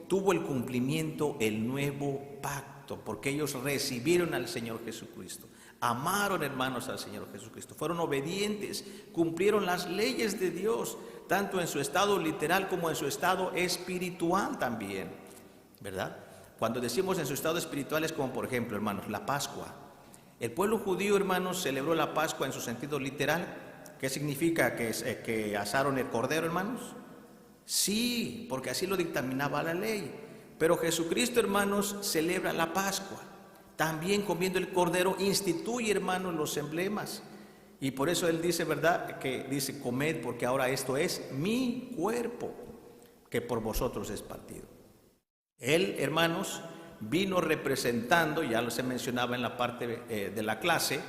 tuvo el cumplimiento el nuevo pacto, porque ellos recibieron al Señor Jesucristo, amaron, hermanos, al Señor Jesucristo, fueron obedientes, cumplieron las leyes de Dios, tanto en su estado literal como en su estado espiritual también, ¿verdad? Cuando decimos en su estado espiritual es como, por ejemplo, hermanos, la Pascua. El pueblo judío, hermanos, celebró la Pascua en su sentido literal. ¿Qué significa? ¿Que asaron el cordero, hermanos? Sí, porque así lo dictaminaba la ley. Pero Jesucristo, hermanos, celebra la Pascua. También comiendo el cordero instituye, hermanos, los emblemas. Y por eso Él dice, ¿verdad? Que dice, comed, porque ahora esto es mi cuerpo, que por vosotros es partido. Él, hermanos, vino representando, ya lo se mencionaba en la parte de la clase,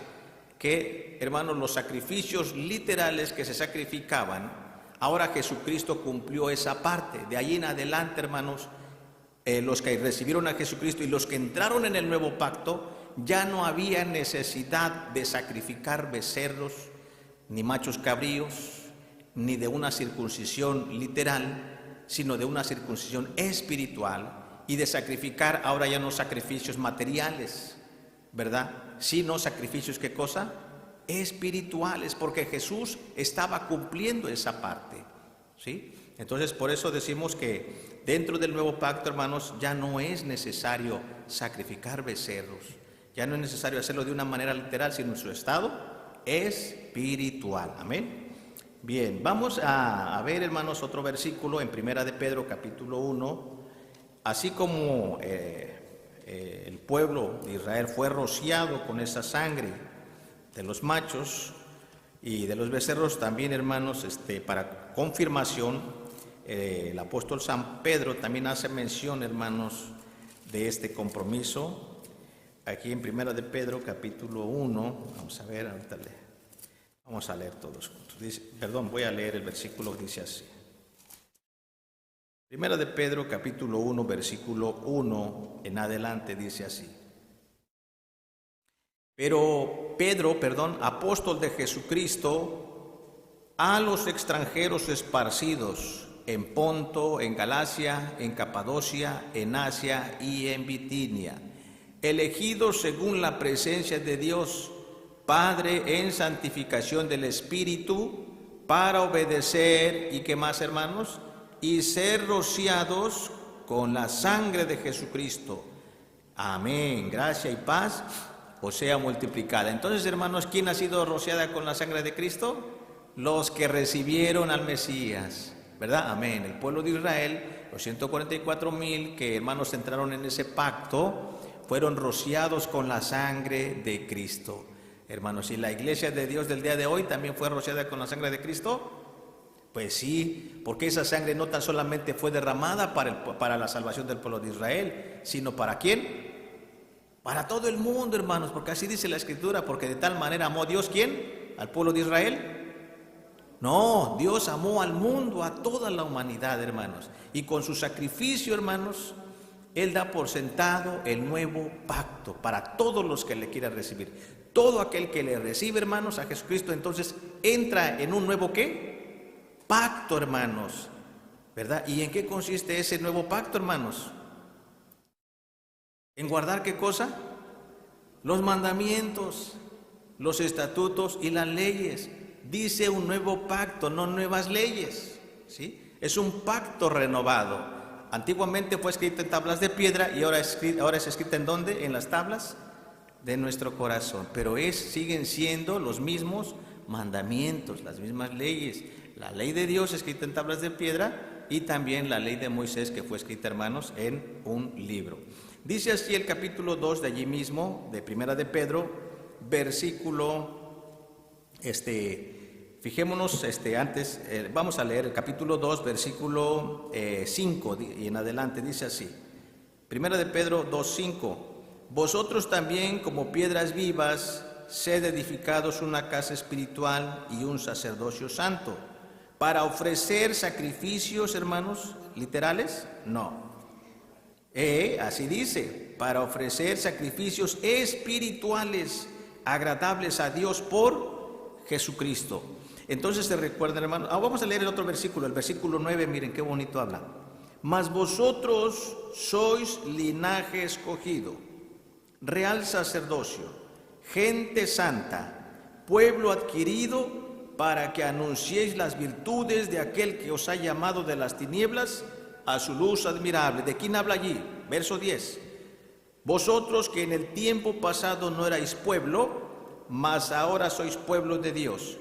que, hermanos, los sacrificios literales que se sacrificaban, ahora Jesucristo cumplió esa parte. De ahí en adelante, hermanos, los que recibieron a Jesucristo y los que entraron en el nuevo pacto, ya no había necesidad de sacrificar becerros, ni machos cabríos, ni de una circuncisión literal, sino de una circuncisión espiritual, y de sacrificar ahora ya no sacrificios materiales, ¿verdad? Sino sacrificios, ¿qué cosa? Espirituales, porque Jesús estaba cumpliendo esa parte, ¿sí? Entonces, por eso decimos que dentro del nuevo pacto, hermanos, ya no es necesario sacrificar becerros, ya no es necesario hacerlo de una manera literal, sino en su estado espiritual. Amén. Bien, vamos a ver, hermanos, otro versículo en Primera de Pedro, capítulo 1. Así como el pueblo de Israel fue rociado con esa sangre de los machos y de los becerros, también, hermanos, para confirmación, el apóstol San Pedro también hace mención, hermanos, de este compromiso. Aquí en Primera de Pedro, capítulo 1, vamos a ver, ahorita vamos a leer todos juntos. Voy a leer el versículo que dice así. Primera de Pedro, capítulo 1, versículo 1 en adelante, dice así. Pero Pedro, apóstol de Jesucristo, a los extranjeros esparcidos en Ponto, en Galacia, en Capadocia, en Asia y en Bitinia, elegidos según la presencia de Dios, Padre, en santificación del Espíritu, para obedecer, ¿y qué más, hermanos? Y ser rociados con la sangre de Jesucristo. Amén. Gracia y paz os sea multiplicada. Entonces, hermanos, ¿quién ha sido rociada con la sangre de Cristo? Los que recibieron al Mesías, ¿verdad? Amén. El pueblo de Israel, los 144,000 que, hermanos, entraron en ese pacto, fueron rociados con la sangre de Cristo. Hermanos, ¿y la iglesia de Dios del día de hoy también fue rociada con la sangre de Cristo? Pues sí, porque esa sangre no tan solamente fue derramada para la salvación del pueblo de Israel, sino ¿para quién? Para todo el mundo, hermanos, porque así dice la Escritura, porque de tal manera amó Dios, ¿quién? ¿Al pueblo de Israel? No, Dios amó al mundo, a toda la humanidad, hermanos, y con su sacrificio, hermanos, Él da por sentado el nuevo pacto para todos los que le quieran recibir. Todo aquel que le recibe, hermanos, a Jesucristo, entonces entra en un nuevo ¿qué? Pacto, hermanos, ¿verdad? ¿Y en qué consiste ese nuevo pacto, hermanos? ¿En guardar qué cosa? Los mandamientos, los estatutos y las leyes. Dice un nuevo pacto, no nuevas leyes, ¿sí? Es un pacto renovado. Antiguamente fue escrito en tablas de piedra y ahora es escrito ¿en dónde? En las tablas de nuestro corazón. Pero siguen siendo los mismos mandamientos, las mismas leyes. La ley de Dios escrita en tablas de piedra y también la ley de Moisés que fue escrita, hermanos, en un libro. Dice así el capítulo 2 de allí mismo, de Primera de Pedro, versículo, fijémonos antes, vamos a leer el capítulo 2, versículo 5 y en adelante, dice así. Primera de Pedro 2:5. Vosotros también, como piedras vivas, sed edificados una casa espiritual y un sacerdocio santo, para ofrecer sacrificios, hermanos, literales, no. Así dice, para ofrecer sacrificios espirituales agradables a Dios por Jesucristo. Entonces se recuerdan, hermanos, vamos a leer el otro versículo, el versículo 9, miren qué bonito habla. Mas vosotros sois linaje escogido, real sacerdocio, gente santa, pueblo adquirido, para que anunciéis las virtudes de aquel que os ha llamado de las tinieblas a su luz admirable. ¿De quién habla allí? Verso 10. Vosotros que en el tiempo pasado no erais pueblo, mas ahora sois pueblo de Dios,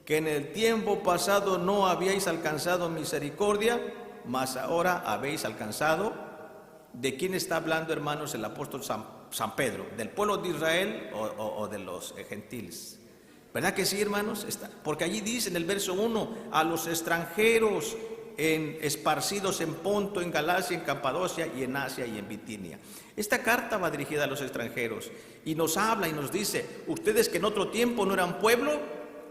que en el tiempo pasado no habíais alcanzado misericordia, mas ahora habéis alcanzado. ¿De quién está hablando, hermanos, el apóstol San Pedro? ¿Del pueblo de Israel o de los gentiles? ¿Verdad que sí, hermanos? Porque allí dice en el verso 1, a los extranjeros esparcidos en Ponto, en Galacia, en Capadocia y en Asia y en Bitinia. Esta carta va dirigida a los extranjeros y nos habla y nos dice, ustedes que en otro tiempo no eran pueblo,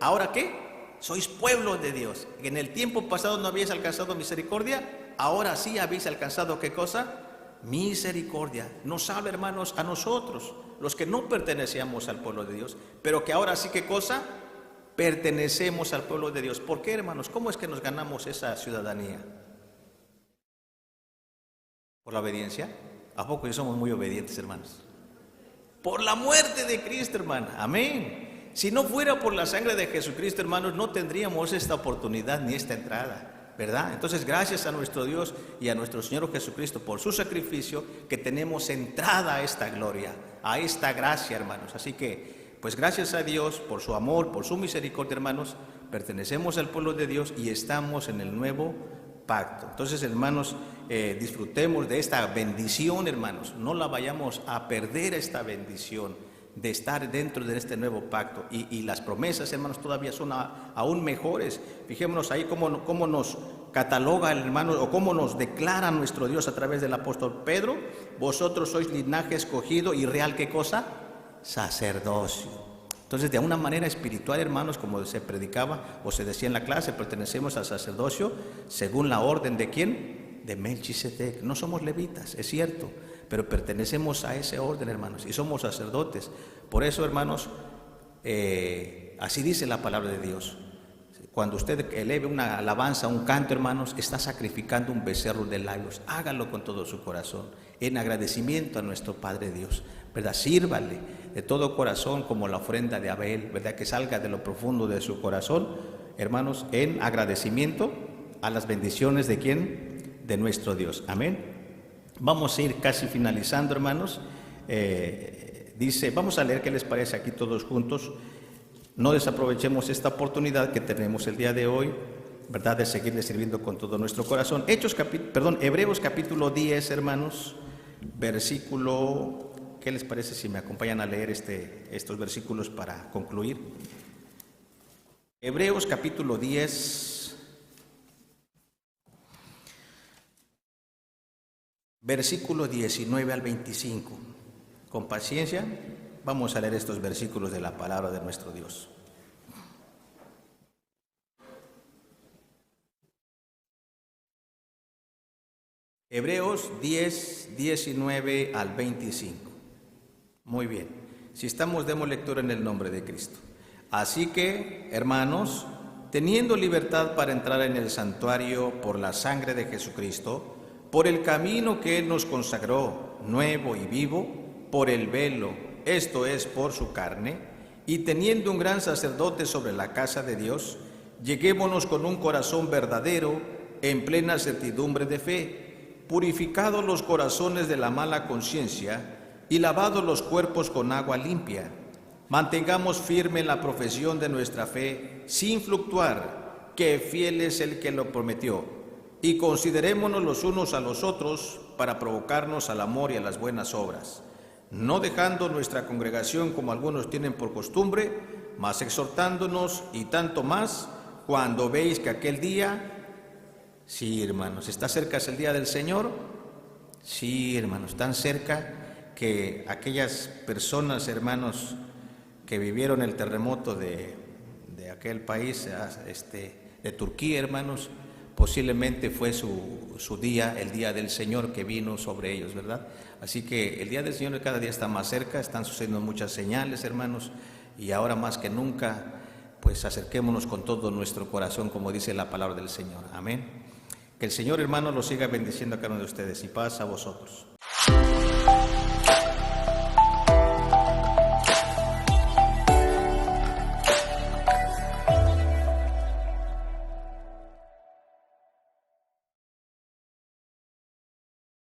¿ahora qué? Sois pueblo de Dios. En el tiempo pasado no habéis alcanzado misericordia, ahora sí habéis alcanzado ¿qué cosa? Misericordia. Nos habla, hermanos, a nosotros, los que no pertenecíamos al pueblo de Dios, pero que ahora sí, ¿qué cosa? Pertenecemos al pueblo de Dios. ¿Por qué, hermanos? ¿Cómo es que nos ganamos esa ciudadanía? ¿Por la obediencia? ¿A poco ya somos muy obedientes, hermanos? Por la muerte de Cristo, hermano. Amén. Si no fuera por la sangre de Jesucristo, hermanos, no tendríamos esta oportunidad ni esta entrada, ¿verdad? Entonces, gracias a nuestro Dios y a nuestro Señor Jesucristo por su sacrificio, que tenemos entrada a esta gloria, a esta gracia, hermanos. Así que, pues gracias a Dios por su amor, por su misericordia, hermanos, pertenecemos al pueblo de Dios y estamos en el nuevo pacto. Entonces, hermanos, disfrutemos de esta bendición, hermanos. No la vayamos a perder, esta bendición de estar dentro de este nuevo pacto. Y las promesas, hermanos, todavía son aún mejores. Fijémonos ahí cómo nos cataloga el hermano, o cómo nos declara nuestro Dios a través del apóstol Pedro. Vosotros sois linaje escogido y real, ¿qué cosa? Sacerdocio. Entonces, de una manera espiritual, hermanos, como se predicaba o se decía en la clase, pertenecemos al sacerdocio según la orden de ¿quién? De Melquisedec. No somos levitas, es cierto, pero pertenecemos a ese orden, hermanos, y somos sacerdotes. Por eso, hermanos, así dice la palabra de Dios. Cuando usted eleve una alabanza, un canto, hermanos, está sacrificando un becerro de labios. Hágalo con todo su corazón, en agradecimiento a nuestro Padre Dios, ¿verdad? Sírvale de todo corazón como la ofrenda de Abel, ¿verdad? Que salga de lo profundo de su corazón, hermanos, en agradecimiento a las bendiciones de ¿quién? De nuestro Dios. Amén. Vamos a ir casi finalizando, hermanos. Dice, vamos a leer qué les parece aquí todos juntos. No desaprovechemos esta oportunidad que tenemos el día de hoy, ¿verdad? De seguirle sirviendo con todo nuestro corazón. Hebreos capítulo 10, hermanos, versículo, ¿qué les parece si me acompañan a leer estos versículos para concluir? Hebreos capítulo 10, versículo 19 al 25. Con paciencia vamos a leer estos versículos de la palabra de nuestro Dios. Hebreos 10, 19 al 25. Muy bien. Si estamos, demos lectura en el nombre de Cristo. Así que, hermanos, teniendo libertad para entrar en el santuario por la sangre de Jesucristo, por el camino que Él nos consagró, nuevo y vivo, por el velo, esto es, por su carne, y teniendo un gran sacerdote sobre la casa de Dios, lleguémonos con un corazón verdadero, en plena certidumbre de fe, purificados los corazones de la mala conciencia y lavados los cuerpos con agua limpia. Mantengamos firme la profesión de nuestra fe sin fluctuar, que fiel es el que lo prometió. Y considerémonos los unos a los otros para provocarnos al amor y a las buenas obras, no dejando nuestra congregación como algunos tienen por costumbre, mas exhortándonos, y tanto más cuando veis que aquel día... Sí, hermanos, ¿está cerca el día del Señor? Sí, hermanos, tan cerca que aquellas personas, hermanos, que vivieron el terremoto de aquel país, de Turquía, hermanos, posiblemente fue su día, el día del Señor que vino sobre ellos, ¿verdad? Así que el día del Señor cada día está más cerca, están sucediendo muchas señales, hermanos, y ahora más que nunca, pues acerquémonos con todo nuestro corazón, como dice la palabra del Señor. Amén. Que el Señor, hermanos, los siga bendiciendo a cada uno de ustedes, y paz a vosotros.